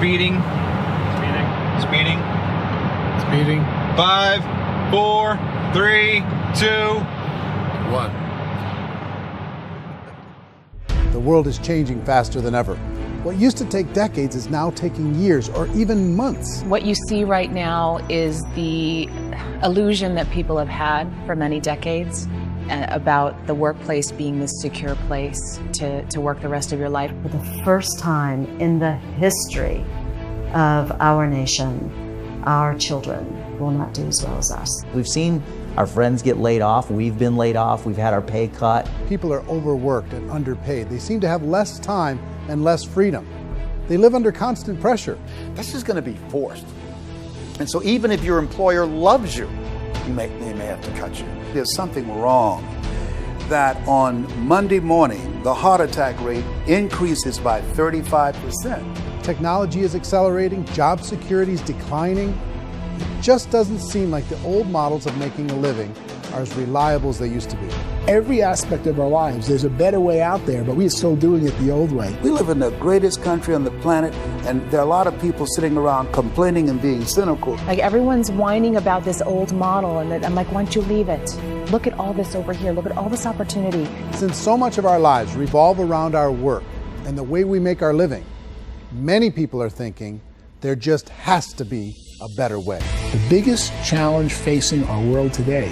Speeding. Speeding. Speeding. 5, 4, 3, 2, 1. The world is changing faster than ever. What used to take decades is now taking years or even months. What you see right now is the illusion that people have had for many decades about the workplace being this secure place to work the rest of your life. For the first time in the history of our nation, our children will not do as well as us. We've seen our friends get laid off. We've been laid off. We've had our pay cut. People are overworked and underpaid. They seem to have less time and less freedom. They live under constant pressure. This is going to be forced. And so even if your employer loves you, they may have to cut you. There's something wrong that on Monday morning, the heart attack rate increases by 35%. Technology is accelerating, job security is declining. It just doesn't seem like the old models of making a living are as reliable as they used to be. Every aspect of our lives, there's a better way out there, but we're still doing it the old way. We live in the greatest country on the planet, and there are a lot of people sitting around complaining and being cynical. Like everyone's whining about this old model, and I'm like, why don't you leave it? Look at all this over here. Look at all this opportunity. Since so much of our lives revolve around our work and the way we make our living, many people are thinking there just has to be a better way. The biggest challenge facing our world today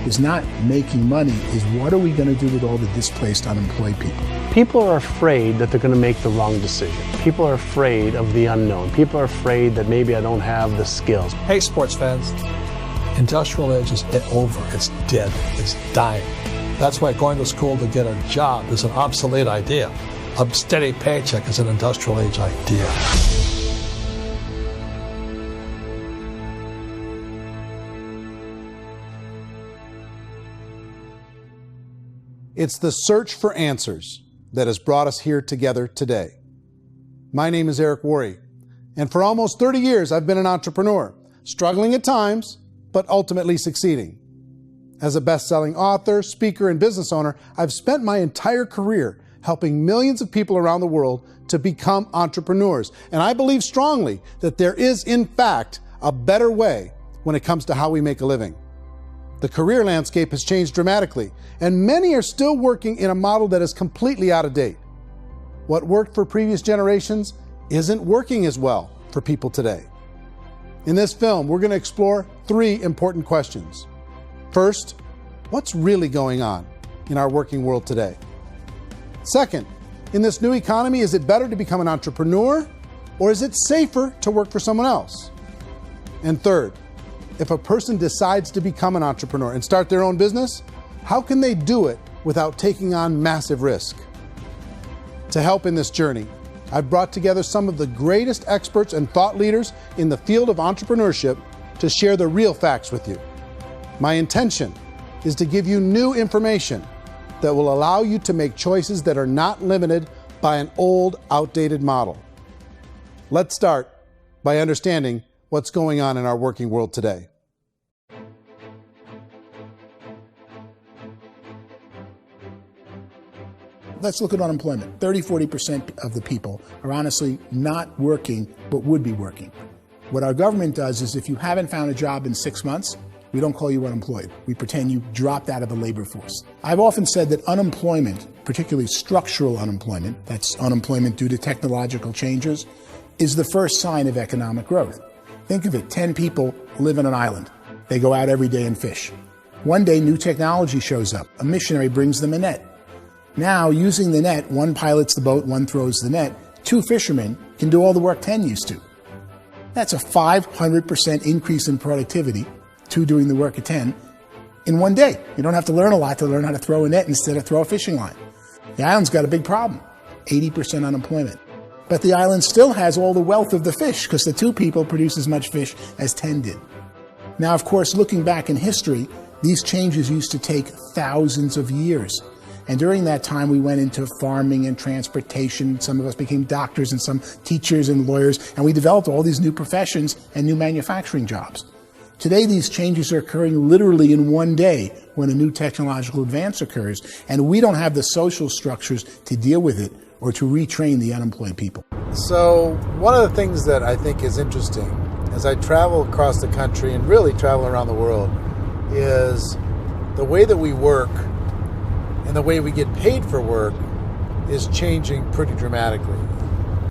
is not making money, is what are we going to do with all the displaced, unemployed people? People are afraid that they're going to make the wrong decision. People are afraid of the unknown. People are afraid that maybe I don't have the skills. Hey, sports fans, industrial age is over. It's dead. It's dying. That's why going to school to get a job is an obsolete idea. A steady paycheck is an industrial age idea. It's the search for answers that has brought us here together today. My name is Erik Worre, and for almost 30 years I've been an entrepreneur, struggling at times, but ultimately succeeding. As a best-selling author, speaker, and business owner, I've spent my entire career helping millions of people around the world to become entrepreneurs. And I believe strongly that there is, in fact, a better way when it comes to how we make a living. The career landscape has changed dramatically, and many are still working in a model that is completely out of date. What worked for previous generations isn't working as well for people today. In this film, we're going to explore 3 important questions. First, what's really going on in our working world today? Second, in this new economy, is it better to become an entrepreneur, or is it safer to work for someone else? And third, if a person decides to become an entrepreneur and start their own business, how can they do it without taking on massive risk? To help in this journey, I've brought together some of the greatest experts and thought leaders in the field of entrepreneurship to share the real facts with you. My intention is to give you new information that will allow you to make choices that are not limited by an old, outdated model. Let's start by understanding what's going on in our working world today. Let's look at unemployment. 30–40% of the people are honestly not working, but would be working. What our government does is if you haven't found a job in 6 months, we don't call you unemployed. We pretend you dropped out of the labor force. I've often said that unemployment, particularly structural unemployment, that's unemployment due to technological changes, is the first sign of economic growth. Think of it, 10 people live on an island. They go out every day and fish. One day, new technology shows up. A missionary brings them a net. Now, using the net, one pilots the boat, one throws the net. 2 fishermen can do all the work 10 used to. That's a 500% increase in productivity, 2 doing the work of 10, in one day. You don't have to learn a lot to learn how to throw a net instead of throw a fishing line. The island's got a big problem, 80% unemployment. But the island still has all the wealth of the fish because the 2 people produce as much fish as 10 did. Now, of course, looking back in history, these changes used to take thousands of years. And during that time, we went into farming and transportation. Some of us became doctors and some teachers and lawyers. And we developed all these new professions and new manufacturing jobs. Today, these changes are occurring literally in one day when a new technological advance occurs, and we don't have the social structures to deal with it or to retrain the unemployed people. So one of the things that I think is interesting as I travel across the country and really travel around the world is the way that we work and the way we get paid for work is changing pretty dramatically.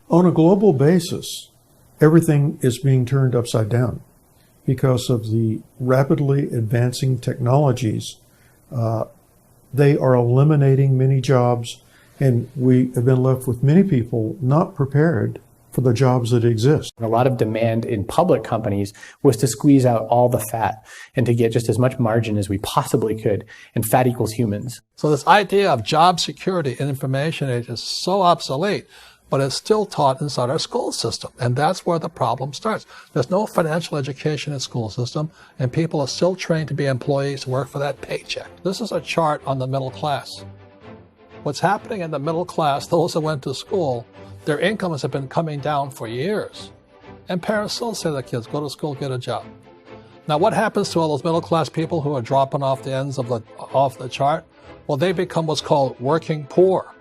On a global basis, everything is being turned upside down because of the rapidly advancing technologies. They are eliminating many jobs, and we have been left with many people not prepared for the jobs that exist. A lot of demand in public companies was to squeeze out all the fat and to get just as much margin as we possibly could, and fat equals humans. So this idea of job security in information age is so obsolete, but it's still taught inside our school system. And that's where the problem starts. There's no financial education in school system, and people are still trained to be employees to work for that paycheck. This is a chart on the middle class. What's happening in the middle class, those that went to school, their incomes have been coming down for years. And parents still say to their kids, go to school, get a job. Now what happens to all those middle class people who are dropping off the ends of off the chart? Well, they become what's called working poor.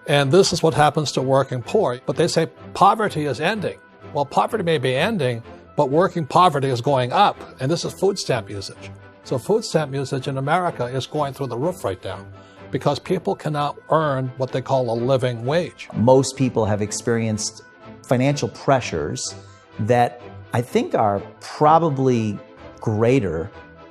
And this is what happens to working poor. But they say poverty is ending. Well, poverty may be ending, but working poverty is going up. And this is food stamp usage. So food stamp usage in America is going through the roof right now because people cannot earn what they call a living wage. Most people have experienced financial pressures that I think are probably greater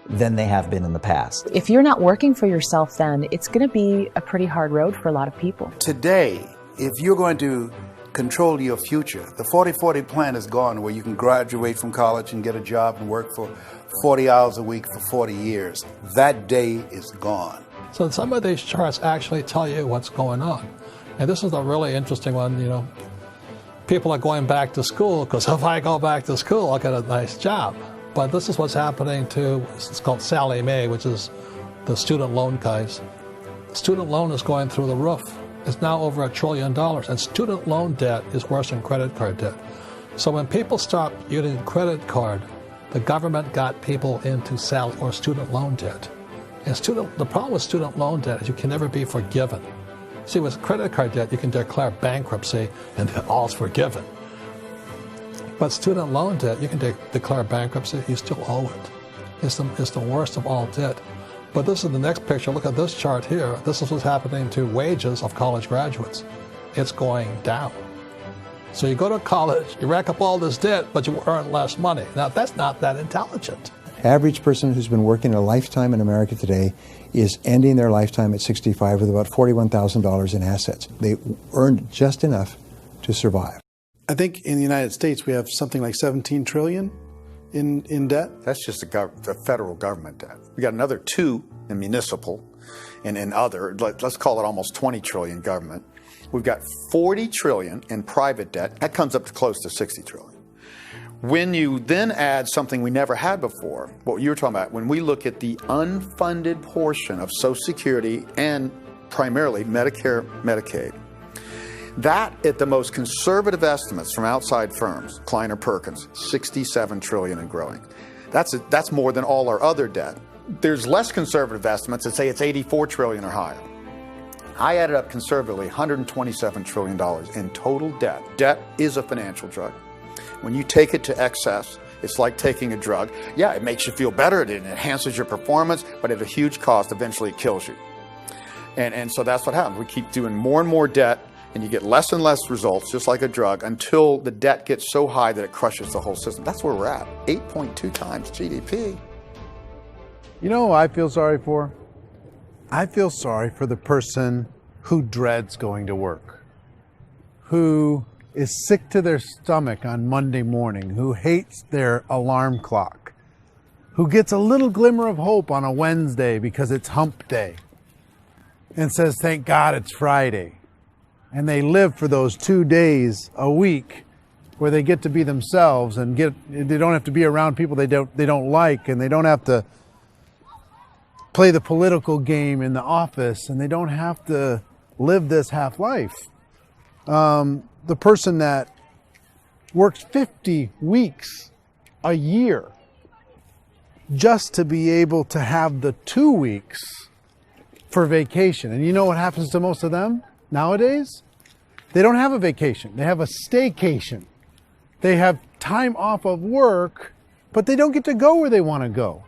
than they have been in the past. If you're not working for yourself, then it's going to be a pretty hard road for a lot of people. Today, if you're going to control your future, the 40-40 plan is gone where you can graduate from college and get a job and work for 40 hours a week for 40 years. That day is gone. So some of these charts actually tell you what's going on. And this is a really interesting one, you know. People are going back to school because if I go back to school, I'll get a nice job. But this is what's happening to, it's called Sallie Mae, which is the student loan guys. The student loan is going through the roof. It's now over $1 trillion, and student loan debt is worse than credit card debt. So when people stopped using credit card, the government got people into student loan debt. And the problem with student loan debt is you can never be forgiven. See, with credit card debt, you can declare bankruptcy and all's forgiven. But student loan debt, you can declare bankruptcy, you still owe it. It's the worst of all debt. But this is the next picture. Look at this chart here. This is what's happening to wages of college graduates. It's going down. So you go to college, you rack up all this debt, but you earn less money. Now, that's not that intelligent. Average person who's been working a lifetime in America today is ending their lifetime at 65 with about $41,000 in assets. They earned just enough to survive. I think in the United States we have something like 17 trillion in debt. That's just the federal government debt. We got another 2 in municipal and in other, let's call it almost 20 trillion government. We've got 40 trillion in private debt. That comes up to close to 60 trillion. When you then add something we never had before, what you were talking about, when we look at the unfunded portion of Social Security and primarily Medicare, Medicaid, that, at the most conservative estimates from outside firms, Kleiner Perkins, 67 trillion and growing. That's more than all our other debt. There's less conservative estimates that say it's 84 trillion or higher. I added up conservatively $127 trillion in total debt. Debt is a financial drug. When you take it to excess, it's like taking a drug. Yeah, it makes you feel better, it enhances your performance, but at a huge cost, eventually it kills you. And so that's what happens. We keep doing more and more debt, and you get less and less results, just like a drug, until the debt gets so high that it crushes the whole system. That's where we're at, 8.2 times GDP. You know who I feel sorry for? I feel sorry for the person who dreads going to work, who is sick to their stomach on Monday morning, who hates their alarm clock, who gets a little glimmer of hope on a Wednesday because it's hump day and says, thank God it's Friday. And they live for those 2 days a week where they get to be themselves and they don't have to be around people they don't like, and they don't have to play the political game in the office, and they don't have to live this half life. The person that works 50 weeks a year just to be able to have the 2 weeks for vacation. And you know what happens to most of them nowadays? They don't have a vacation. They have a staycation. They have time off of work, but they don't get to go where they want to go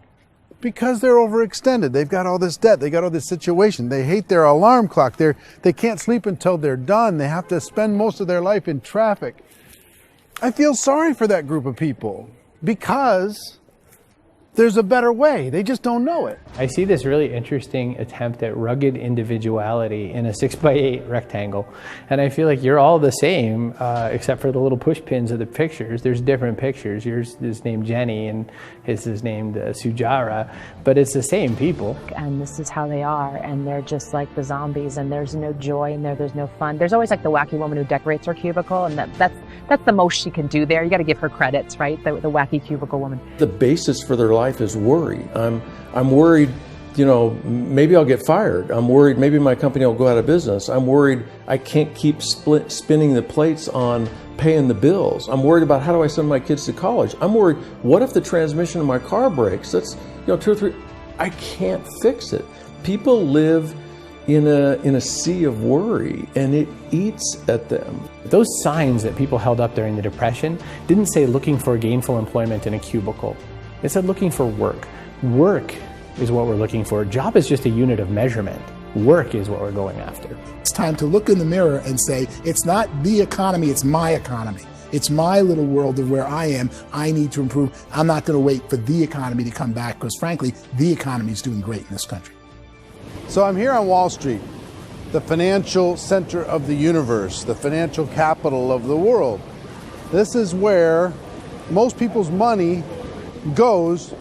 because they're overextended. They've got all this debt. They got all this situation. They hate their alarm clock. They can't sleep until they're done. They have to spend most of their life in traffic. I feel sorry for that group of people because there's a better way. They just don't know it. I see this really interesting attempt at rugged individuality in a 6x8 rectangle. And I feel like you're all the same, except for the little push pins of the pictures. There's different pictures. Yours is named Jenny and his is named Sujara, but it's the same people. And this is how they are, and they're just like the zombies, and there's no joy in there, there's no fun. There's always like the wacky woman who decorates her cubicle, and that's the most she can do there. You got to give her credits, right? The wacky cubicle woman. The basis for their life is worry. I'm worried, you know, maybe I'll get fired. I'm worried maybe my company will go out of business. I'm worried I can't keep spinning the plates on paying the bills. I'm worried about how do I send my kids to college. I'm worried, what if the transmission of my car breaks? That's, you know, 2 or 3, I can't fix it. People live in a sea of worry, and it eats at them. Those signs that people held up during the Depression didn't say looking for gainful employment in a cubicle. It said looking for work. Work is what we're looking for. Job is just a unit of measurement. Work is what we're going after. It's time to look in the mirror and say, it's not the economy, it's my economy. It's my little world of where I am. I need to improve. I'm not going to wait for the economy to come back because, frankly, the economy is doing great in this country. So I'm here on Wall Street, the financial center of the universe, the financial capital of the world. This is where most people's money goes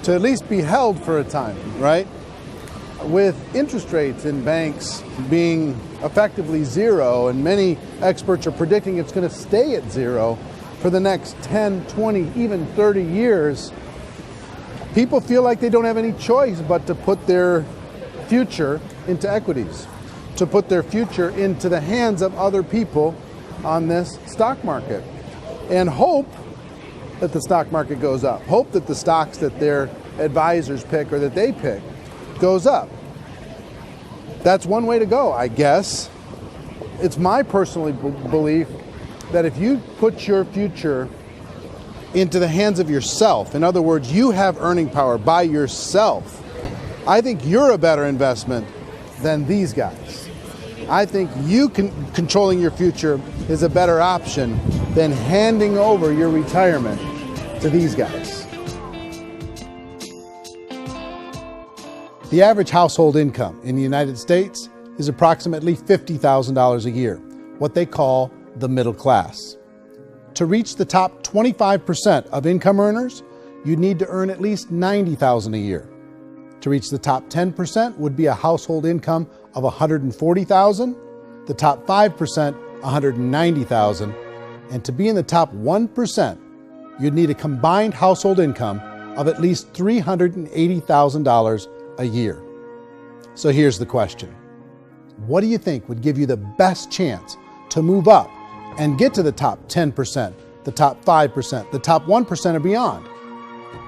to at least be held for a time, right? With interest rates in banks being effectively zero, and many experts are predicting it's going to stay at zero for the next 10, 20, even 30 years, people feel like they don't have any choice but to put their future into equities, to put their future into the hands of other people on this stock market, and hope that the stock market goes up, hope that the stocks that their advisors pick or that they pick goes up. That's one way to go, I guess. It's my personal belief that if you put your future into the hands of yourself, in other words, you have earning power by yourself, I think you're a better investment than these guys. I think you controlling your future is a better option than handing over your retirement to these guys. The average household income in the United States is approximately $50,000 a year, what they call the middle class. To reach the top 25% of income earners, you'd need to earn at least $90,000 a year. To reach the top 10% would be a household income of $140,000, the top 5%, $190,000, and to be in the top 1%, you'd need a combined household income of at least $380,000 a year. So here's the question. What do you think would give you the best chance to move up and get to the top 10%, the top 5%, the top 1% or beyond?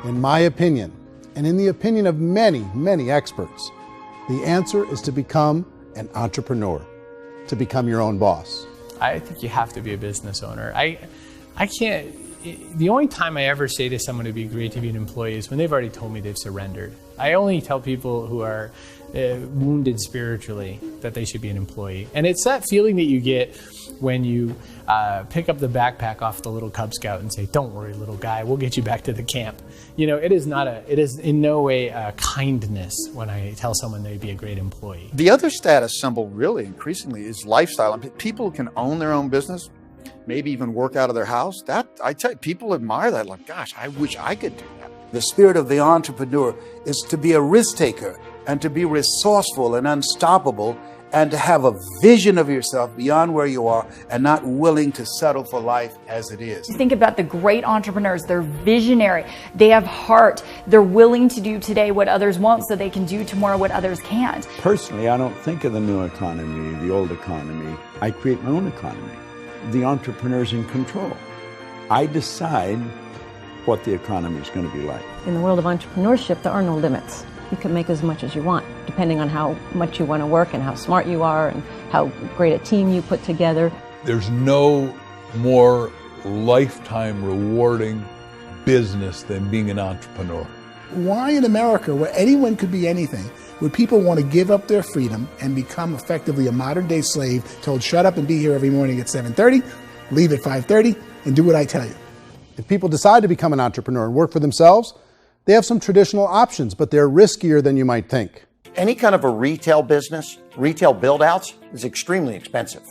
In my opinion, and in the opinion of many, many experts, the answer is to become an entrepreneur, to become your own boss. I think you have to be a business owner. I can't, the only time I ever say to someone it'd be great to be an employee is when they've already told me they've surrendered. I only tell people who are wounded spiritually that they should be an employee. And it's that feeling that you get when you pick up the backpack off the little Cub Scout and say, "Don't worry, little guy, we'll get you back to the camp." You know, it is in no way a kindness when I tell someone they'd be a great employee. The other status symbol really increasingly is lifestyle. And people who can own their own business, maybe even work out of their house, that I tell you, people admire that. Like, gosh, I wish I could do that. The spirit of the entrepreneur is to be a risk taker and to be resourceful and unstoppable and to have a vision of yourself beyond where you are and not willing to settle for life as it is. Think about the great entrepreneurs. They're visionary. They have heart. They're willing to do today what others won't so they can do tomorrow what others can't. Personally, I don't think of the new economy, the old economy. I create my own economy. The entrepreneur's in control. I decide what the economy is going to be like. In the world of entrepreneurship, there are no limits. You can make as much as you want, depending on how much you want to work and how smart you are and how great a team you put together. There's no more lifetime rewarding business than being an entrepreneur. Why in America, where anyone could be anything, would people want to give up their freedom and become effectively a modern-day slave, told shut up and be here every morning at 7:30, leave at 5:30, and do what I tell you? If people decide to become an entrepreneur and work for themselves, they have some traditional options, but they're riskier than you might think. Any kind of a retail business, retail build-outs, is extremely expensive.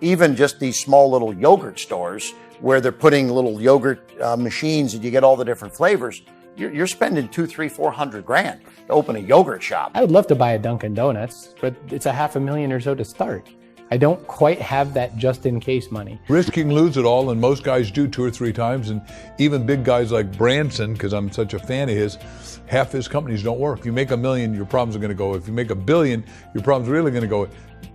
Even just these small little yogurt stores where they're putting little yogurt machines and you get all the different flavors, you're spending $200,000, $300,000, $400,000 to open a yogurt shop. I would love to buy a Dunkin' Donuts, but it's $500,000 or so to start. I don't quite have that just-in-case money. Risking lose it all, and most guys do 2 or 3 times, and even big guys like Branson, because I'm such a fan of his, half his companies don't work. If you make $1 million, your problems are going to go. If you make $1 billion, your problems are really going to go.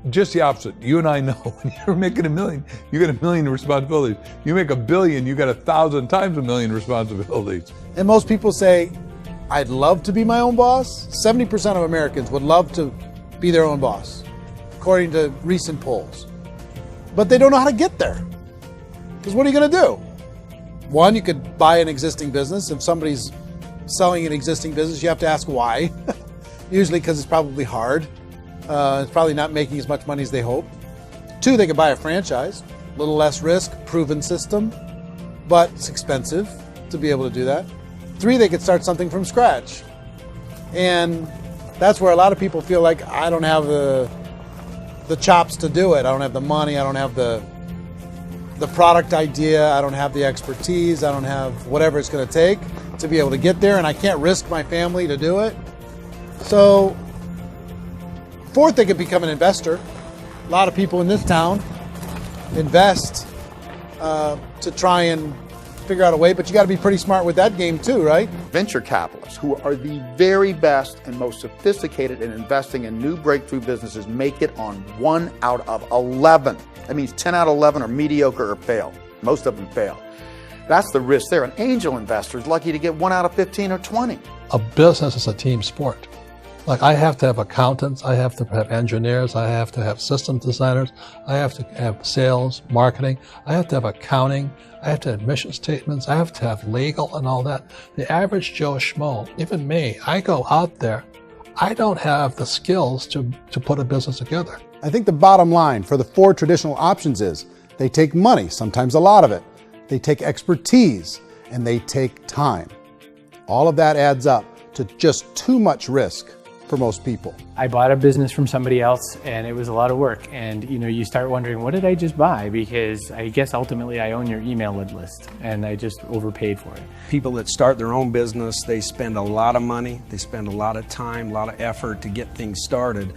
Just the opposite. You and I know when you're making $1 million, you got $1 million responsibilities. You make $1 billion, you got 1,000 times $1 million responsibilities. And most people say, I'd love to be my own boss. 70% of Americans would love to be their own boss, according to recent polls. But they don't know how to get there. Because what are you going to do? One, you could buy an existing business. If somebody's selling an existing business, you have to ask why. Usually because it's probably hard. It's probably not making as much money as they hope. 2, they could buy a franchise. A little less risk, proven system, but it's expensive to be able to do that. 3, they could start something from scratch. And that's where a lot of people feel like, I don't have the chops to do it. I don't have the money. I don't have the product idea. I don't have the expertise. I don't have whatever it's going to take to be able to get there, and I can't risk my family to do it. So, 4th, they could become an investor. A lot of people in this town invest to try and figure out a way, but you got to be pretty smart with that game too, right? Venture capitalists, who are the very best and most sophisticated in investing in new breakthrough businesses, make it on 1 out of 11. That means 10 out of 11 are mediocre or fail. Most of them fail. That's the risk there. An angel investor is lucky to get 1 out of 15 or 20. A business is a team sport. Like, I have to have accountants, I have to have engineers, I have to have system designers, I have to have sales, marketing, I have to have accounting, I have to have mission statements, I have to have legal and all that. The average Joe Schmo, even me, I go out there, I don't have the skills to put a business together. I think the bottom line for the 4 traditional options is they take money, sometimes a lot of it. They take expertise, and they take time. All of that adds up to just too much risk for most people. I bought a business from somebody else and it was a lot of work. And you start wondering, what did I just buy? Because I guess ultimately I own your email list and I just overpaid for it. People that start their own business, they spend a lot of money, they spend a lot of time, a lot of effort to get things started.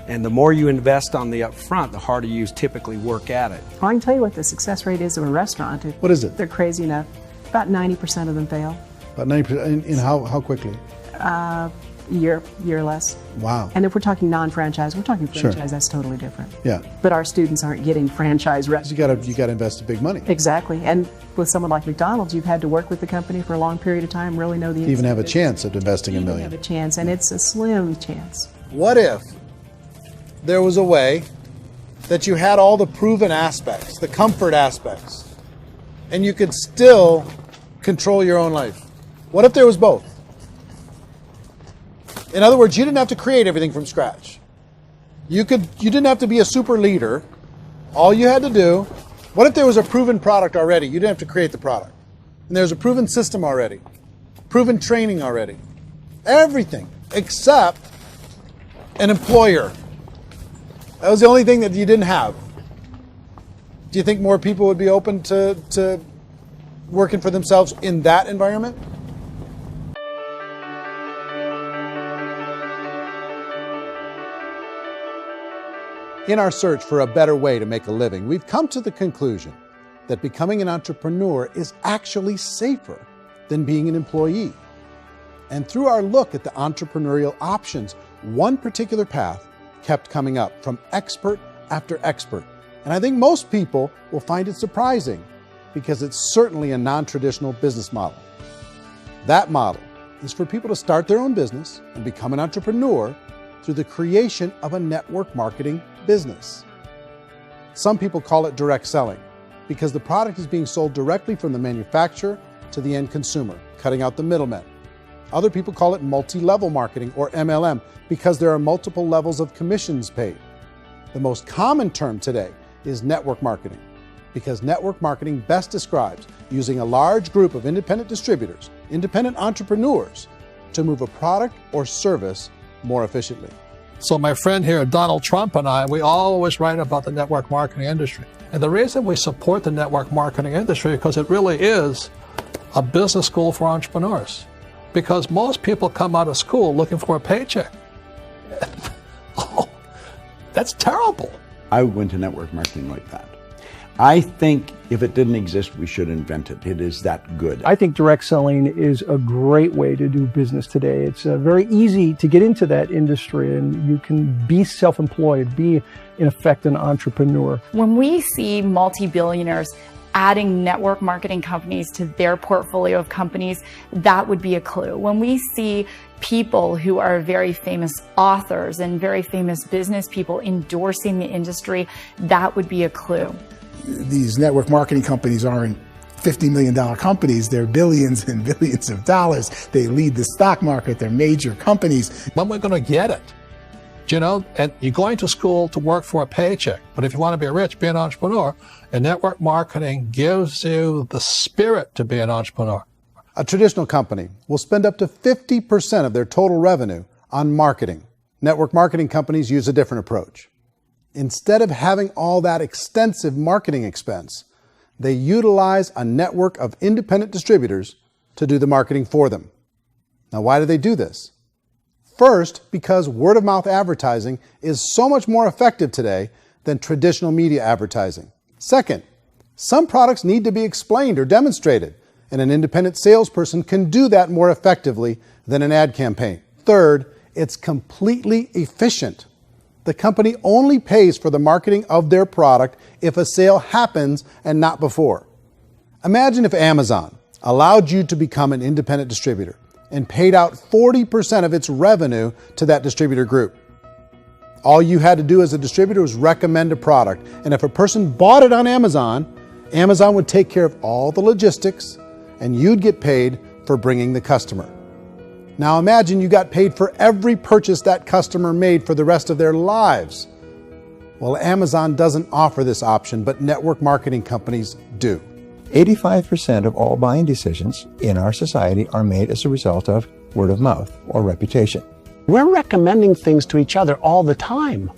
And the more you invest on the upfront, the harder you typically work at it. Well, I can tell you what the success rate is of a restaurant. What is it? They're crazy enough. About 90% of them fail. About 90%, in how quickly? Year or less. Wow. And if we're talking non-franchise, we're talking franchise, Sure. That's totally different. Yeah. But our students aren't getting franchise restaurants. You got to invest big money. Exactly. And with someone like McDonald's, you've had to work with the company for a long period of time, really know the To even have a business. chance at investing $1 million. Have a chance, and it's a slim chance. What if there was a way that you had all the proven aspects, the comfort aspects, and you could still control your own life? What if there was both? In other words, you didn't have to create everything from scratch. You didn't have to be a super leader. All you had to do, what if there was a proven product already? You didn't have to create the product. And there's a proven system already, proven training already. Everything except an employer. That was the only thing that you didn't have. Do you think more people would be open to working for themselves in that environment? In our search for a better way to make a living, we've come to the conclusion that becoming an entrepreneur is actually safer than being an employee. And through our look at the entrepreneurial options, one particular path kept coming up from expert after expert. And I think most people will find it surprising because it's certainly a non-traditional business model. That model is for people to start their own business and become an entrepreneur through the creation of a network marketing business. Some people call it direct selling because the product is being sold directly from the manufacturer to the end consumer, cutting out the middlemen. Other people call it multi-level marketing, or MLM, because there are multiple levels of commissions paid. The most common term today is network marketing, because network marketing best describes using a large group of independent distributors, independent entrepreneurs, to move a product or service more efficiently. So my friend here, Donald Trump, and I, we always write about the network marketing industry. And the reason we support the network marketing industry is because it really is a business school for entrepreneurs. Because most people come out of school looking for a paycheck. Oh, that's terrible. I went to network marketing like that. I think if it didn't exist, we should invent it. It is that good. I think direct selling is a great way to do business today. It's very easy to get into that industry, and you can be self-employed, be, in effect, an entrepreneur. When we see multi-billionaires adding network marketing companies to their portfolio of companies, that would be a clue. When we see people who are very famous authors and very famous business people endorsing the industry, that would be a clue. These network marketing companies aren't $50 million companies. They're billions and billions of dollars. They lead the stock market. They're major companies. When we're going to get it? You know, and you're going to school to work for a paycheck. But if you want to be rich, be an entrepreneur. And network marketing gives you the spirit to be an entrepreneur. A traditional company will spend up to 50% of their total revenue on marketing. Network marketing companies use a different approach. Instead of having all that extensive marketing expense, they utilize a network of independent distributors to do the marketing for them. Now, why do they do this? First, because word-of-mouth advertising is so much more effective today than traditional media advertising. Second, some products need to be explained or demonstrated, and an independent salesperson can do that more effectively than an ad campaign. Third, it's completely efficient. The company only pays for the marketing of their product if a sale happens and not before. Imagine if Amazon allowed you to become an independent distributor and paid out 40% of its revenue to that distributor group. All you had to do as a distributor was recommend a product, and if a person bought it on Amazon, Amazon would take care of all the logistics, and you'd get paid for bringing the customer. Now imagine you got paid for every purchase that customer made for the rest of their lives. Well, Amazon doesn't offer this option, but network marketing companies do. 85% of all buying decisions in our society are made as a result of word of mouth or reputation. We're recommending things to each other all the time.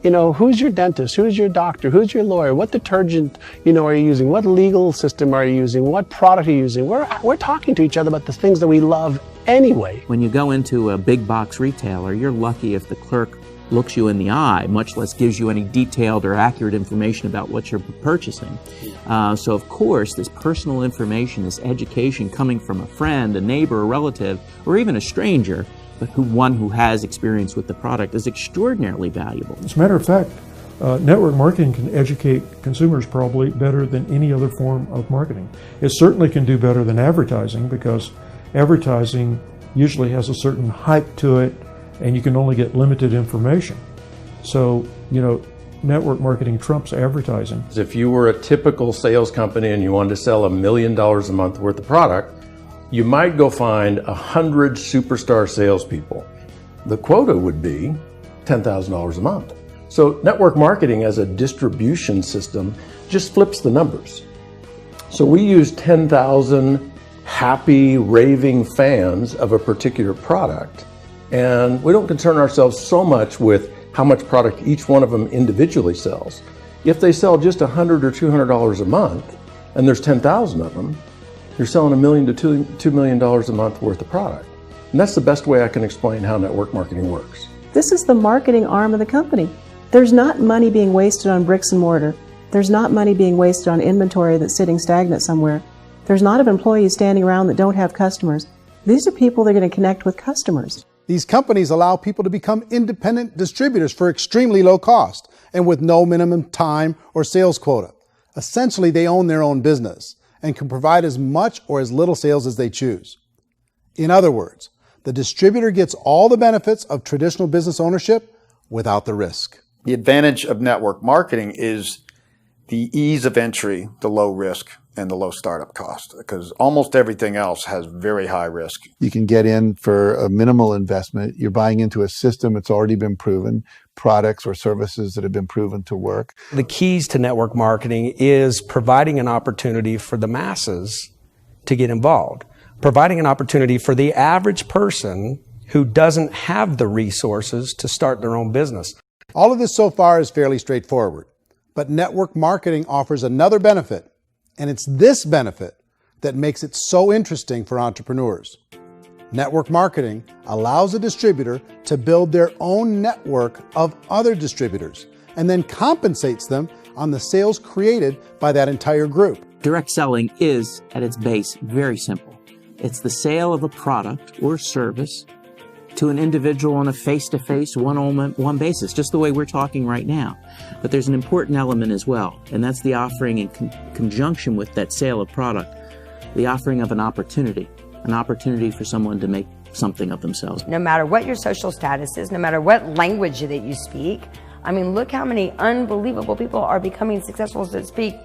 You know, who's your dentist? Who's your doctor? Who's your lawyer? What detergent, are you using? What legal system are you using? What product are you using? We're talking to each other about the things that we love anyway. When you go into a big box retailer, you're lucky if the clerk looks you in the eye, much less gives you any detailed or accurate information about what you're purchasing. So of course, this personal information, this education coming from a friend, a neighbor, a relative, or even a stranger, but one who has experience with the product is extraordinarily valuable. As a matter of fact, network marketing can educate consumers probably better than any other form of marketing. It certainly can do better than advertising, because advertising usually has a certain hype to it, and you can only get limited information. So, network marketing trumps advertising. If you were a typical sales company and you wanted to sell $1 million a month worth of product, you might go find 100 superstar salespeople. The quota would be $10,000 a month. So network marketing as a distribution system just flips the numbers. So we use 10,000 happy, raving fans of a particular product, and we don't concern ourselves so much with how much product each one of them individually sells. If they sell just $100 or $200 a month, and there's 10,000 of them, you're selling $1 million to $2 million a month worth of product. And that's the best way I can explain how network marketing works. This is the marketing arm of the company. There's not money being wasted on bricks and mortar. There's not money being wasted on inventory that's sitting stagnant somewhere. There's not of employees standing around that don't have customers. These are people that are going to connect with customers. These companies allow people to become independent distributors for extremely low cost and with no minimum time or sales quota. Essentially, they own their own business and can provide as much or as little sales as they choose. In other words, the distributor gets all the benefits of traditional business ownership without the risk. The advantage of network marketing is the ease of entry, the low risk, and the low startup cost, because almost everything else has very high risk. You can get in for a minimal investment. You're buying into a system that's already been proven, products or services that have been proven to work. The keys to network marketing is providing an opportunity for the masses to get involved, providing an opportunity for the average person who doesn't have the resources to start their own business. All of this so far is fairly straightforward, but network marketing offers another benefit, and it's this benefit that makes it so interesting for entrepreneurs. Network marketing allows a distributor to build their own network of other distributors and then compensates them on the sales created by that entire group. Direct selling is, at its base, very simple. It's the sale of a product or service to an individual on a face-to-face, one-on-one basis, just the way we're talking right now. But there's an important element as well, and that's the offering in conjunction with that sale of product, the offering of an opportunity for someone to make something of themselves. No matter what your social status is, no matter what language that you speak, I mean, look how many unbelievable people are becoming successful that speak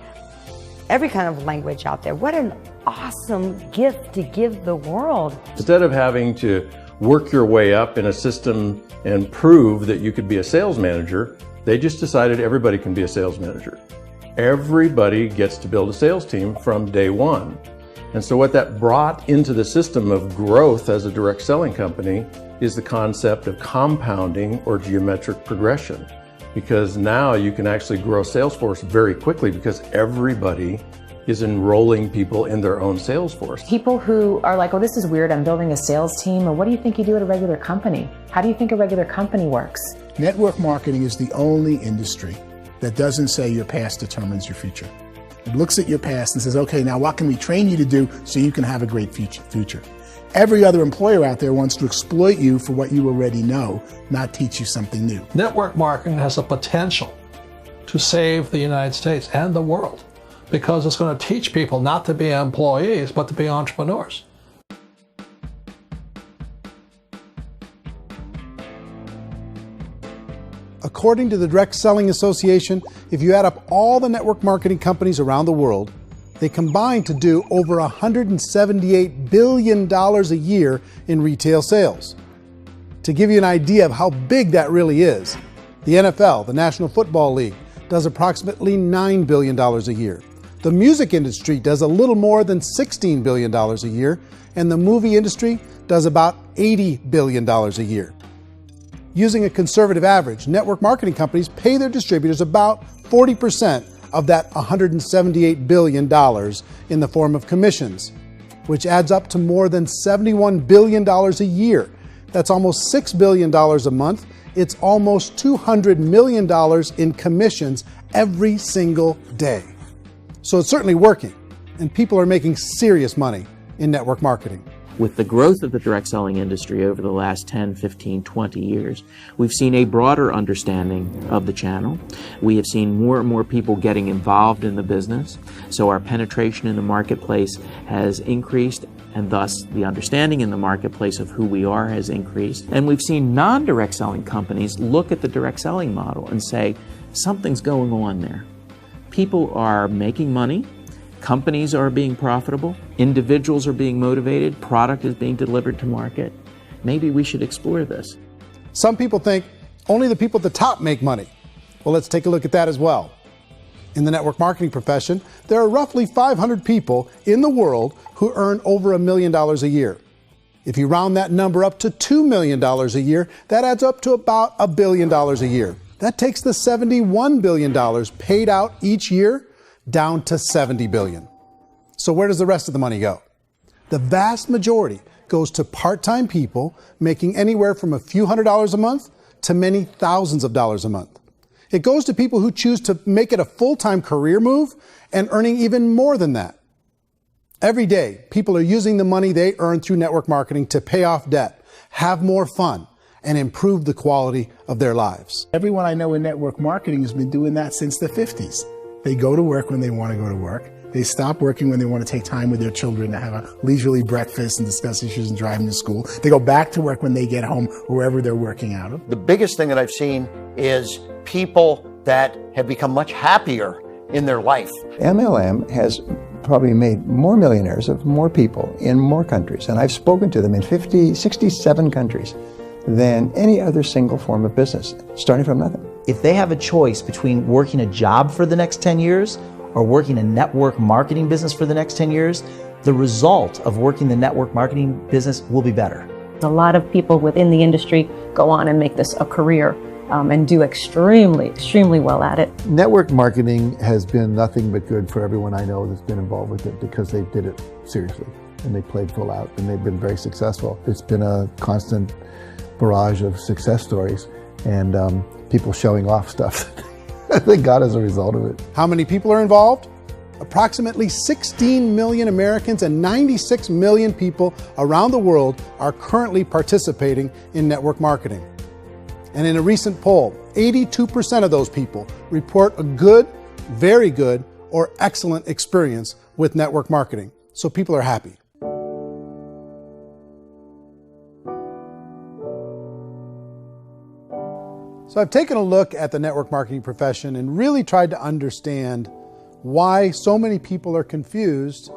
every kind of language out there. What an awesome gift to give the world. Instead of having to work your way up in a system and prove that you could be a sales manager, they just decided everybody can be a sales manager. Everybody gets to build a sales team from day one. And so what that brought into the system of growth as a direct selling company is the concept of compounding or geometric progression. Because now you can actually grow sales force very quickly because everybody is enrolling people in their own sales force. People who are like, oh, this is weird, I'm building a sales team, or what do you think you do at a regular company? How do you think a regular company works? Network marketing is the only industry that doesn't say your past determines your future. It looks at your past and says, okay, now what can we train you to do so you can have a great future? Every other employer out there wants to exploit you for what you already know, not teach you something new. Network marketing has the potential to save the United States and the world, because it's going to teach people not to be employees, but to be entrepreneurs. According to the Direct Selling Association, if you add up all the network marketing companies around the world, they combine to do over $178 billion a year in retail sales. To give you an idea of how big that really is, the NFL, the National Football League, does approximately $9 billion a year. The music industry does a little more than $16 billion a year, and the movie industry does about $80 billion a year. Using a conservative average, network marketing companies pay their distributors about 40% of that $178 billion in the form of commissions, which adds up to more than $71 billion a year. That's almost $6 billion a month. It's almost $200 million in commissions every single day. So it's certainly working, and people are making serious money in network marketing. With the growth of the direct selling industry over the last 10, 15, 20 years, we've seen a broader understanding of the channel. We have seen more and more people getting involved in the business, so our penetration in the marketplace has increased, and thus the understanding in the marketplace of who we are has increased. And we've seen non-direct selling companies look at the direct selling model and say, something's going on there. People are making money, companies are being profitable, individuals are being motivated, product is being delivered to market. Maybe we should explore this. Some people think only the people at the top make money. Well, let's take a look at that as well. In the network marketing profession, there are roughly 500 people in the world who earn over $1 million a year. If you round that number up to $2 million a year, that adds up to about $1 billion a year. That takes the $71 billion paid out each year down to $70 billion. So where does the rest of the money go? The vast majority goes to part-time people making anywhere from a few $100s a month to many thousands of dollars a month. It goes to people who choose to make it a full-time career move and earning even more than that. Every day, people are using the money they earn through network marketing to pay off debt, have more fun, and improve the quality of their lives. Everyone I know in network marketing has been doing that since the 50s. They go to work when they want to go to work. They stop working when they want to take time with their children to have a leisurely breakfast and discuss issues and driving to school. They go back to work when they get home, wherever they're working out of. The biggest thing that I've seen is people that have become much happier in their life. MLM has probably made more millionaires of more people in more countries, and I've spoken to them in 67 countries, than any other single form of business, starting from nothing. If they have a choice between working a job for the next 10 years or working a network marketing business for the next 10 years, the result of working the network marketing business will be better. A lot of people within the industry go on and make this a career and do extremely well at it. Network marketing has been nothing but good for everyone I know that's been involved with it because they did it seriously and they played full out and they've been very successful. It's been a constant barrage of success stories and people showing off stuff that they got as a result of it. How many people are involved? Approximately 16 million Americans and 96 million people around the world are currently participating in network marketing. And in a recent poll, 82% of those people report a good, very good, or excellent experience with network marketing. So people are happy. So I've taken a look at the network marketing profession and really tried to understand why so many people are confused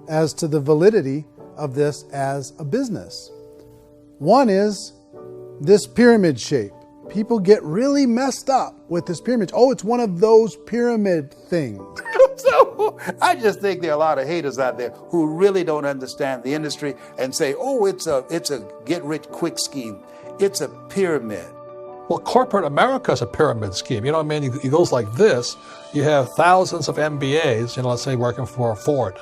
as to the validity of this as a business. One is this pyramid shape. People get really messed up with this pyramid. Oh, it's one of those pyramid things. So I just think there are a lot of haters out there who really don't understand the industry and say, oh, it's a get-rich-quick scheme. It's a pyramid. Well, corporate America is a pyramid scheme. You know what I mean? It goes like this. You have thousands of MBAs, let's say working for Ford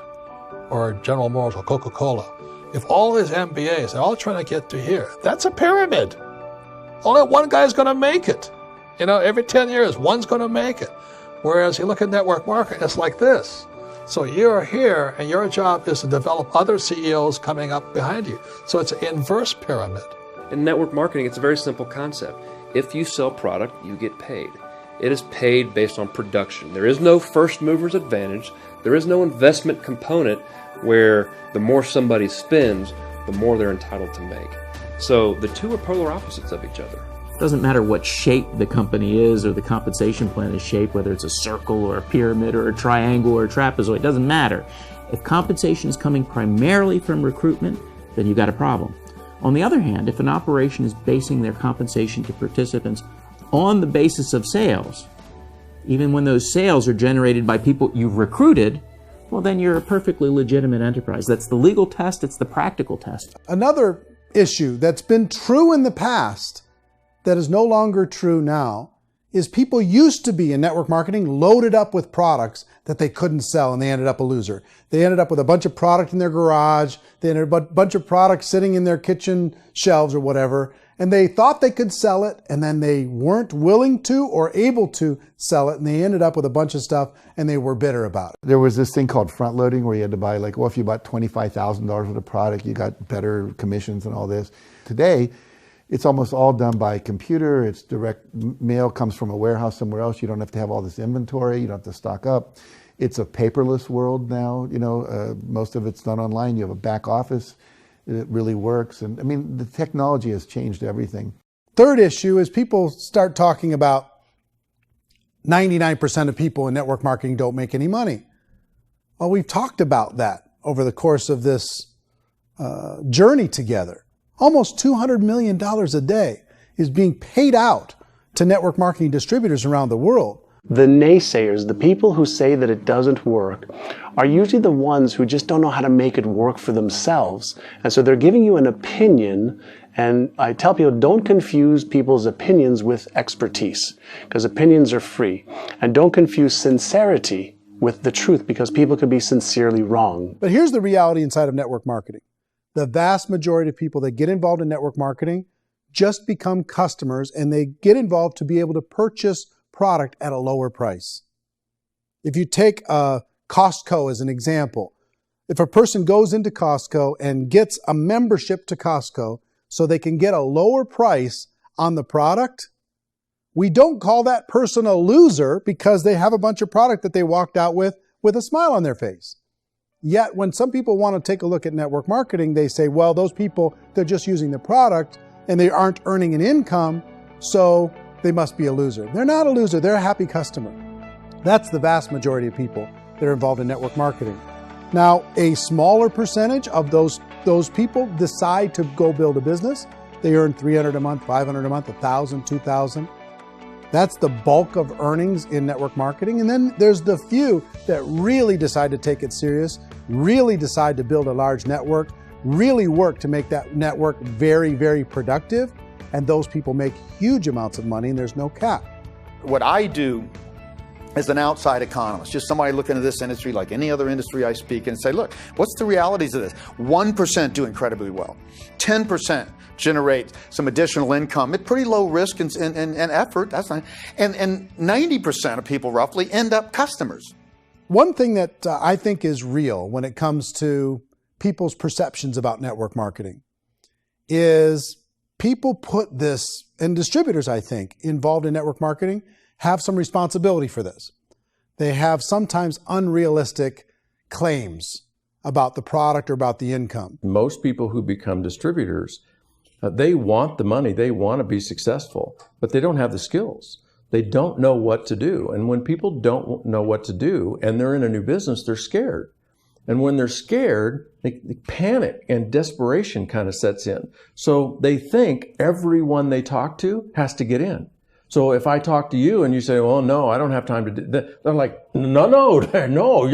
or General Motors or Coca-Cola. If all these MBAs, they're all trying to get to here, that's a pyramid. Only one guy's going to make it. Every 10 years, one's going to make it. Whereas you look at network marketing, it's like this. So you're here, and your job is to develop other CEOs coming up behind you. So it's an inverse pyramid. In network marketing, it's a very simple concept. If you sell product, you get paid. It is paid based on production. There is no first mover's advantage. There is no investment component where the more somebody spends, the more they're entitled to make. So the two are polar opposites of each other. It doesn't matter what shape the company is or the compensation plan is shaped, whether it's a circle or a pyramid or a triangle or a trapezoid, it doesn't matter. If compensation is coming primarily from recruitment, then you've got a problem. On the other hand, if an operation is basing their compensation to participants on the basis of sales, even when those sales are generated by people you've recruited, well, then you're a perfectly legitimate enterprise. That's the legal test, it's the practical test. Another issue that's been true in the past that is no longer true now is people used to be in network marketing loaded up with products that they couldn't sell and they ended up a loser. They ended up with a bunch of product in their garage, they ended up a bunch of products sitting in their kitchen shelves or whatever, and they thought they could sell it and then they weren't willing to or able to sell it and they ended up with a bunch of stuff and they were bitter about it. There was this thing called front loading where you had to buy if you bought $25,000 worth of product, you got better commissions and all this. Today, it's almost all done by computer. It's direct mail, comes from a warehouse somewhere else. You don't have to have all this inventory. You don't have to stock up. It's a paperless world now. Most of it's done online. You have a back office. It really works. And the technology has changed everything. Third issue is people start talking about 99% of people in network marketing don't make any money. Well, we've talked about that over the course of this journey together. Almost $200 million a day is being paid out to network marketing distributors around the world. The naysayers, the people who say that it doesn't work, are usually the ones who just don't know how to make it work for themselves. And so they're giving you an opinion, and I tell people, don't confuse people's opinions with expertise, because opinions are free. And don't confuse sincerity with the truth, because people could be sincerely wrong. But here's the reality inside of network marketing. The vast majority of people that get involved in network marketing just become customers, and they get involved to be able to purchase product at a lower price. If you take Costco as an example, if a person goes into Costco and gets a membership to Costco so they can get a lower price on the product, We don't call that person a loser because they have a bunch of product that they walked out with a smile on their face. Yet when some people want to take a look at network marketing, they say, well, those people, they're just using the product and they aren't earning an income, so they must be a loser. They're not a loser, they're a happy customer. That's the vast majority of people that are involved in network marketing. Now, a smaller percentage of those people decide to go build a business. They earn $300 a month, $500 a month, $1,000, $2,000. That's the bulk of earnings in network marketing. And then there's the few that really decide to take it serious, really decide to build a large network, really work to make that network very, very productive. And those people make huge amounts of money and there's no cap. What I do as an outside economist, just somebody looking at this industry like any other industry I speak and say, look, what's the realities of this? 1% do incredibly well. 10% generate some additional income at pretty low risk and effort. That's not, and 90% of people roughly end up customers. One thing that I think is real when it comes to people's perceptions about network marketing is people put this, and distributors, I think, involved in network marketing have some responsibility for this. They have sometimes unrealistic claims about the product or about the income. Most people who become distributors, they want the money, they want to be successful, but they don't have the skills. They don't know what to do. And when people don't know what to do and they're in a new business, they're scared. And when they're scared, they panic and desperation kind of sets in. So they think everyone they talk to has to get in. So if I talk to you and you say, well, no, I don't have time to do that, they're like, no,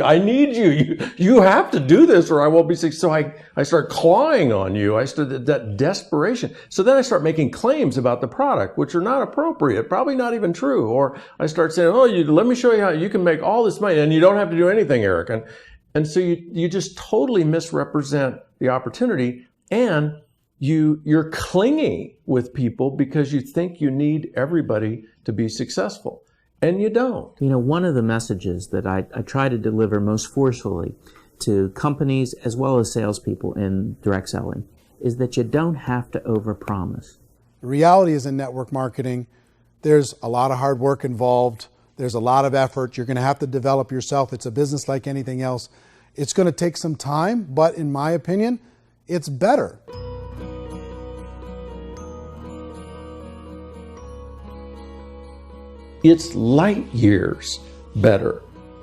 I need you. You have to do this or I won't be successful. So I start clawing on you. I start that desperation. So then I start making claims about the product, which are not appropriate, probably not even true. Or I start saying, oh, let me show you how you can make all this money and you don't have to do anything, Erik. And so you just totally misrepresent the opportunity, and you're clingy with people because you think you need everybody to be successful, and you don't. You know, one of the messages that I try to deliver most forcefully to companies as well as salespeople in direct selling is that you don't have to overpromise. The reality is in network marketing, there's a lot of hard work involved. There's a lot of effort. You're going to have to develop yourself. It's a business like anything else. It's going to take some time, but in my opinion, it's better. It's light years better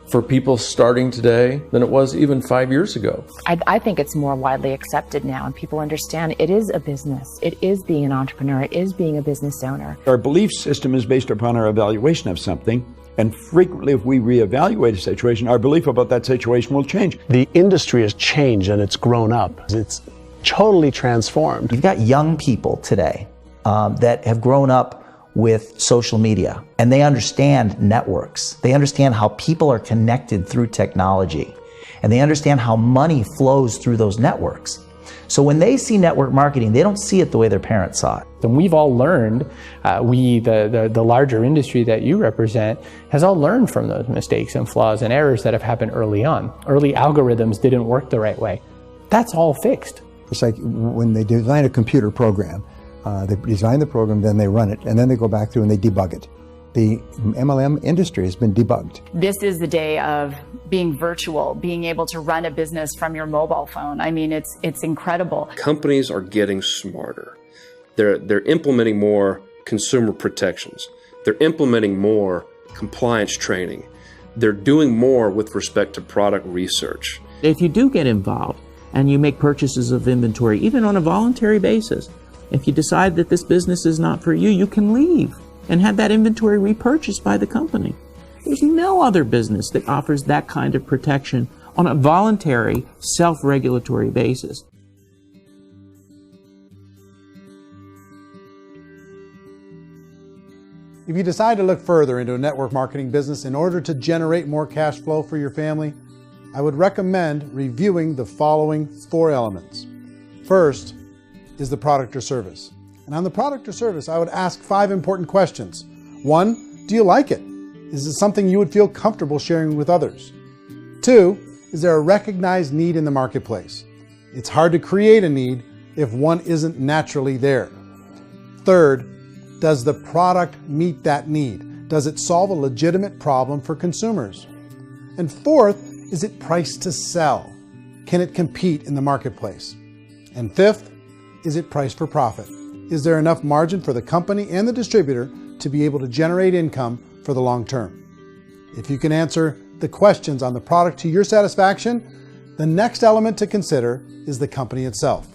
for people starting today than it was even 5 years ago. I think it's more widely accepted now, and people understand it is a business. It is being an entrepreneur. It is being a business owner. Our belief system is based upon our evaluation of something. And frequently, if we reevaluate a situation, our belief about that situation will change. The industry has changed and it's grown up. It's totally transformed. You've got young people today that have grown up with social media, and they understand networks. They understand how people are connected through technology, and they understand how money flows through those networks. So when they see network marketing, they don't see it the way their parents saw it. And we've all learned, the larger industry that you represent, has all learned from those mistakes and flaws and errors that have happened early on. Early algorithms didn't work the right way. That's all fixed. It's like when they design a computer program, they design the program, then they run it, and then they go back through and they debug it. The MLM industry has been debugged. This is the day of being virtual, being able to run a business from your mobile phone. I mean, it's incredible. Companies are getting smarter. They're implementing more consumer protections. They're implementing more compliance training. They're doing more with respect to product research. If you do get involved and you make purchases of inventory, even on a voluntary basis, if you decide that this business is not for you, you can leave and have that inventory repurchased by the company. There's no other business that offers that kind of protection on a voluntary, self-regulatory basis. If you decide to look further into a network marketing business in order to generate more cash flow for your family, I would recommend reviewing the following 4 elements. First is the product or service. And on the product or service, I would ask 5 important questions. 1, do you like it? Is it something you would feel comfortable sharing with others? 2, is there a recognized need in the marketplace? It's hard to create a need if one isn't naturally there. 3rd, Does the product meet that need? Does it solve a legitimate problem for consumers? And fourth, is it priced to sell? Can it compete in the marketplace? And fifth, is it priced for profit? Is there enough margin for the company and the distributor to be able to generate income for the long term? If you can answer the questions on the product to your satisfaction, the next element to consider is the company itself.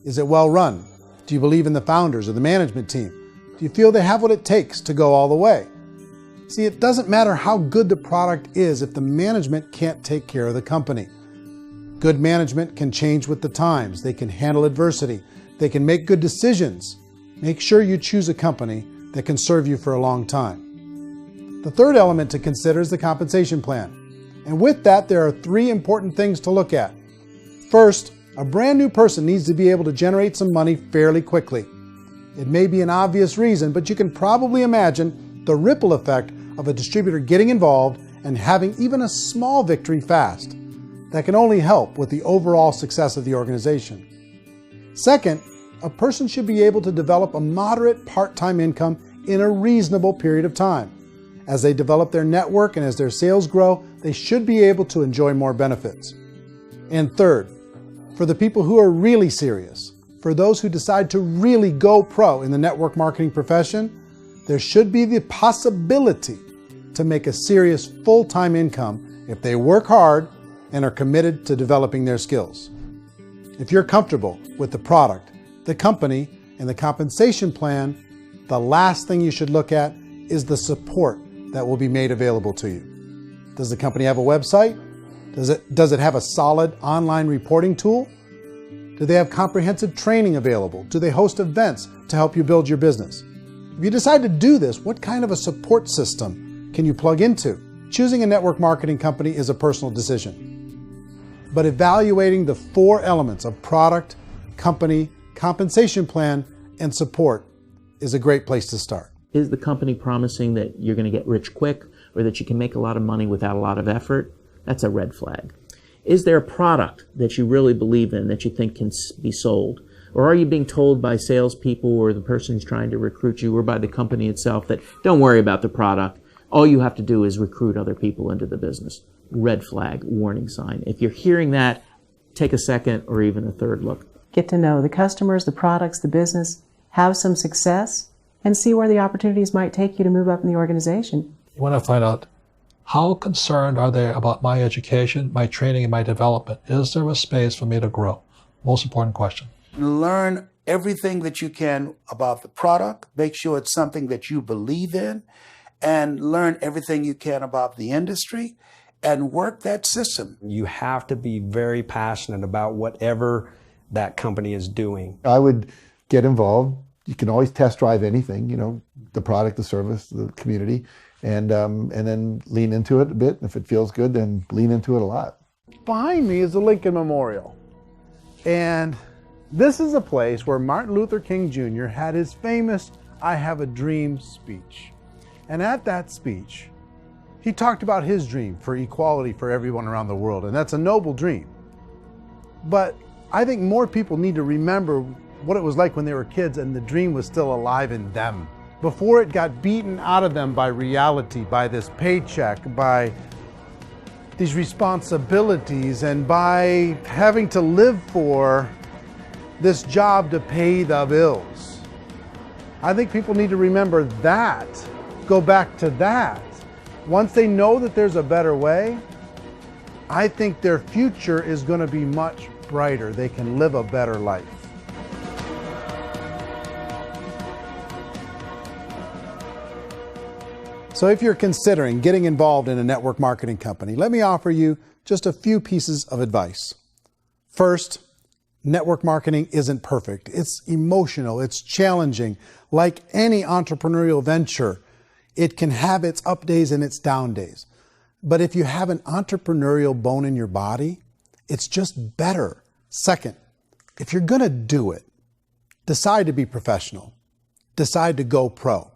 Is it well run? Do you believe in the founders or the management team? Do you feel they have what it takes to go all the way? See, it doesn't matter how good the product is if the management can't take care of the company. Good management can change with the times. They can handle adversity. They can make good decisions. Make sure you choose a company that can serve you for a long time. The third element to consider is the compensation plan. And with that, there are 3 important things to look at. First, a brand new person needs to be able to generate some money fairly quickly. It may be an obvious reason, but you can probably imagine the ripple effect of a distributor getting involved and having even a small victory fast. That can only help with the overall success of the organization. Second, a person should be able to develop a moderate part-time income in a reasonable period of time. As they develop their network and as their sales grow, they should be able to enjoy more benefits. And third, for the people who are really serious, for those who decide to really go pro in the network marketing profession, there should be the possibility to make a serious full-time income if they work hard and are committed to developing their skills. If you're comfortable with the product, the company, and the compensation plan, the last thing you should look at is the support that will be made available to you. Does the company have a website? Does it have a solid online reporting tool? Do they have comprehensive training available? Do they host events to help you build your business? If you decide to do this, what kind of a support system can you plug into? Choosing a network marketing company is a personal decision. But evaluating the 4 elements of product, company, compensation plan, and support is a great place to start. Is the company promising that you're going to get rich quick or that you can make a lot of money without a lot of effort? That's a red flag. Is there a product that you really believe in that you think can be sold? Or are you being told by salespeople or the person who's trying to recruit you or by the company itself that don't worry about the product, all you have to do is recruit other people into the business? Red flag, warning sign. If you're hearing that, take a second or even a third look. Get to know the customers, the products, the business, have some success, and see where the opportunities might take you to move up in the organization. You want to find out how concerned are they about my education, my training, and my development? Is there a space for me to grow? Most important question. Learn everything that you can about the product. Make sure it's something that you believe in, and learn everything you can about the industry and work that system. You have to be very passionate about whatever that company is doing. I would get involved. You can always test drive anything, the product, the service, the community, and then lean into it a bit. If it feels good, then lean into it a lot. Behind me is the Lincoln Memorial. And this is a place where Martin Luther King Jr. had his famous "I Have a Dream" speech. And at that speech, he talked about his dream for equality for everyone around the world, and that's a noble dream. But I think more people need to remember what it was like when they were kids and the dream was still alive in them. Before it got beaten out of them by reality, by this paycheck, by these responsibilities, and by having to live for this job to pay the bills. I think people need to remember that, go back to that. Once they know that there's a better way, I think their future is going to be much brighter. They can live a better life. So if you're considering getting involved in a network marketing company, let me offer you just a few pieces of advice. First, network marketing isn't perfect. It's emotional, it's challenging. Like any entrepreneurial venture, it can have its up days and its down days. But if you have an entrepreneurial bone in your body, it's just better. Second, if you're going to do it, decide to be professional. Decide to go pro.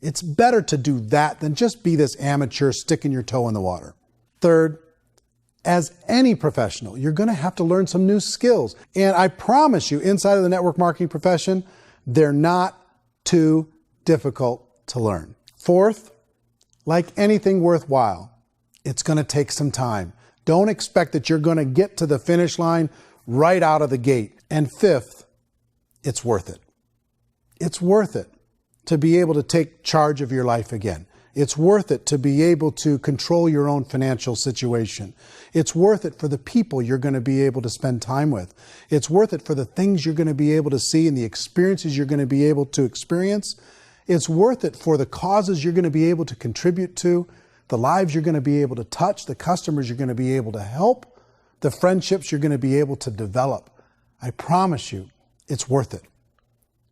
It's better to do that than just be this amateur sticking your toe in the water. Third, as any professional, you're going to have to learn some new skills. And I promise you, inside of the network marketing profession, they're not too difficult to learn. Fourth, like anything worthwhile, it's going to take some time. Don't expect that you're going to get to the finish line right out of the gate. And fifth, it's worth it. It's worth it to be able to take charge of your life again. It's worth it to be able to control your own financial situation. It's worth it for the people you're going to be able to spend time with. It's worth it for the things you're going to be able to see and the experiences you're going to be able to experience. It's worth it for the causes you're going to be able to contribute to, the lives you're going to be able to touch, the customers you're going to be able to help, the friendships you're going to be able to develop. I promise you, it's worth it.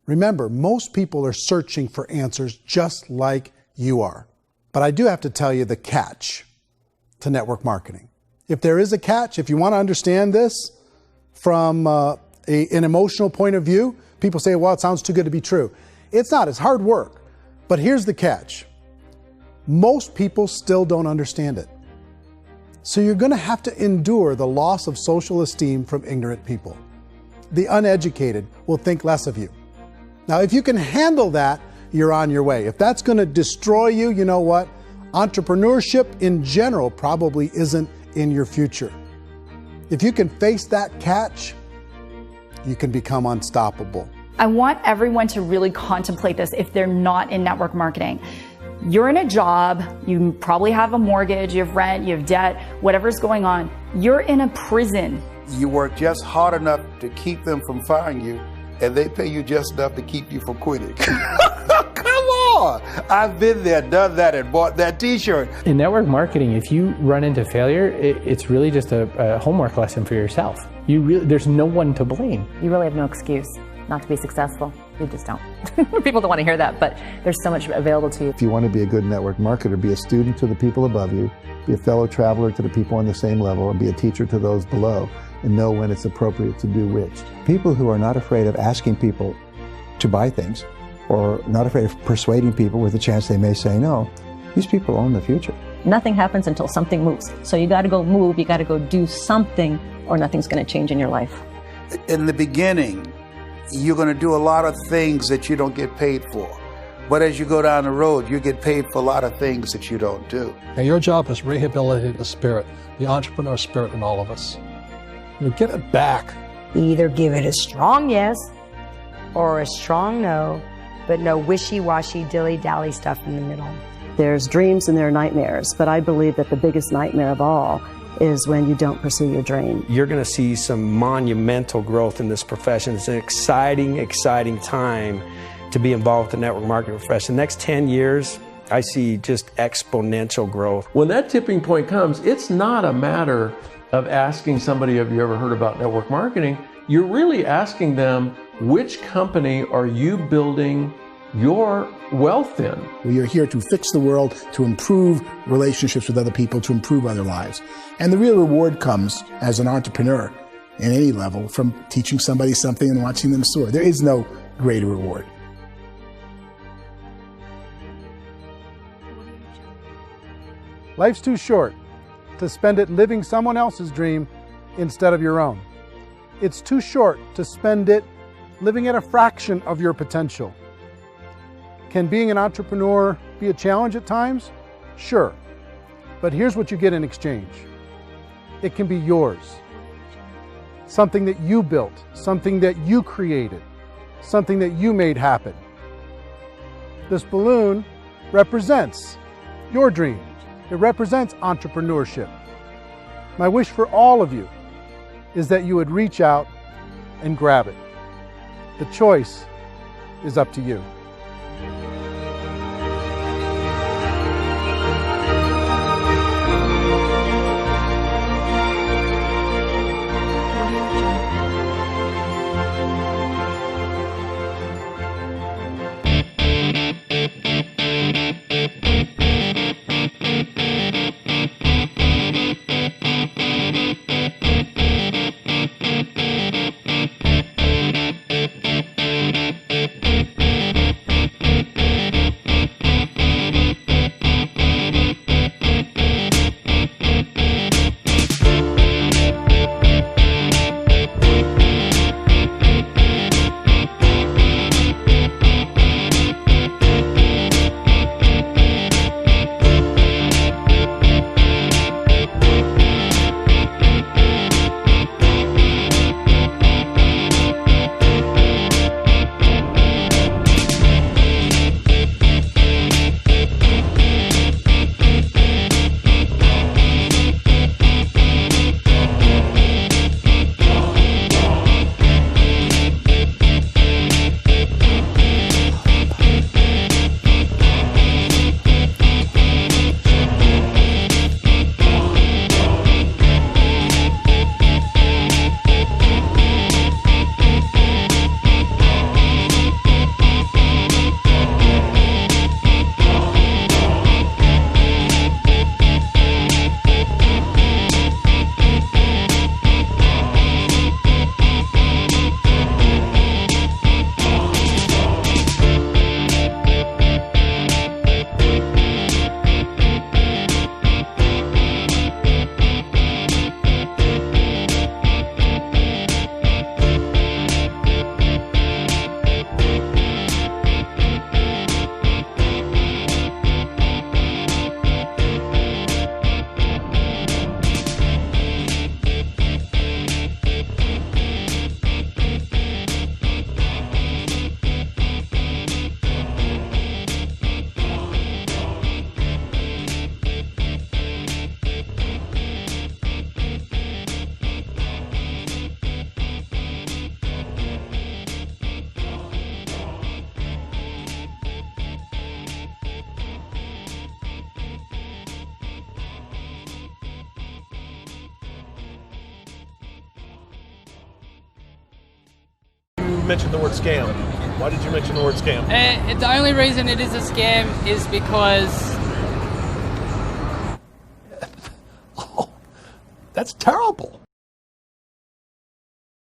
Remember, most people are searching for answers just like you are. But I do have to tell you the catch to network marketing. If there is a catch, if you want to understand this from an emotional point of view, people say, well, it sounds too good to be true. It's not, it's hard work. But here's the catch. Most people still don't understand it. So you're going to have to endure the loss of social esteem from ignorant people. The uneducated will think less of you. Now, if you can handle that, you're on your way. If that's going to destroy you, you know what? Entrepreneurship in general probably isn't in your future. If you can face that catch, you can become unstoppable. I want everyone to really contemplate this if they're not in network marketing. You're in a job, you probably have a mortgage, you have rent, you have debt, whatever's going on. You're in a prison. You work just hard enough to keep them from firing you, and they pay you just enough to keep you from quitting. Come on! I've been there, done that, and bought that t-shirt. In network marketing, if you run into failure, it's really just a homework lesson for yourself. There's no one to blame. You really have no excuse not to be successful. You just don't. People don't want to hear that, but there's so much available to you. If you want to be a good network marketer, be a student to the people above you, be a fellow traveler to the people on the same level, and be a teacher to those below, and know when it's appropriate to do which. People who are not afraid of asking people to buy things, or not afraid of persuading people with the chance they may say no, these people own the future. Nothing happens until something moves. So you got to go move, you got to go do something, or nothing's going to change in your life. In the beginning, you're going to do a lot of things that you don't get paid for. But as you go down the road, you get paid for a lot of things that you don't do. And your job is rehabilitate the spirit, the entrepreneur spirit in all of us. You get it back. Either give it a strong yes or a strong no, but no wishy-washy, dilly-dally stuff in the middle. There's dreams and there are nightmares, but I believe that the biggest nightmare of all is when you don't pursue your dream. You're going to see some monumental growth in this profession. It's an exciting, exciting time to be involved with the network marketing profession. The next 10 years, I see just exponential growth. When that tipping point comes, it's not a matter of asking somebody, have you ever heard about network marketing? You're really asking them, which company are you building your wealth in? We are here to fix the world, to improve relationships with other people, to improve other lives. And the real reward comes as an entrepreneur in any level from teaching somebody something and watching them soar. There is no greater reward. Life's too short to spend it living someone else's dream instead of your own. It's too short to spend it living at a fraction of your potential. Can being an entrepreneur be a challenge at times? Sure. But here's what you get in exchange. It can be yours. Something that you built, something that you created, something that you made happen. This balloon represents your dream. It represents entrepreneurship. My wish for all of you is that you would reach out and grab it. The choice is up to you. mention the word scam? Why did you mention the word scam? The only reason it is a scam is because... That's terrible.